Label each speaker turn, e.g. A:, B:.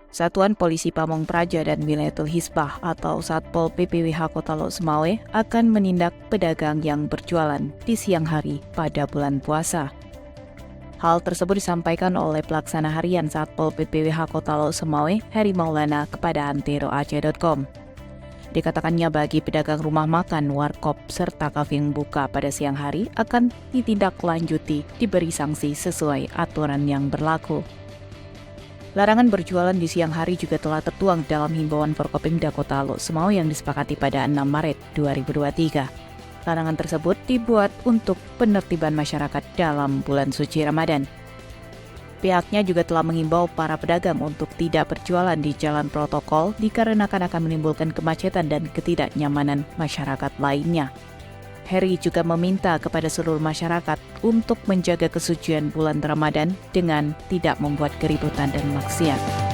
A: Satuan Polisi Pamong Praja dan Wilayatul Hisbah atau Satpol PPWH Kota Lok Sumawe akan menindak pedagang yang berjualan di siang hari pada bulan puasa. Hal tersebut disampaikan oleh pelaksana harian Satpol PPWH Kota Lok Sumawe, Heri Maulana, kepada anteroaceh.com. Dikatakannya bagi pedagang rumah makan, warkop, serta kafe yang buka pada siang hari akan ditindaklanjuti diberi sanksi sesuai aturan yang berlaku. Larangan berjualan di siang hari juga telah tertuang dalam himbauan Forkopimda Kota Lok Sumawe yang disepakati pada 6 Maret 2023. Larangan tersebut dibuat untuk penertiban masyarakat dalam bulan suci Ramadan. Pihaknya juga telah mengimbau para pedagang untuk tidak berjualan di jalan protokol dikarenakan akan menimbulkan kemacetan dan ketidaknyamanan masyarakat lainnya. Heri juga meminta kepada seluruh masyarakat untuk menjaga kesucian bulan Ramadan dengan tidak membuat keributan dan maksiat.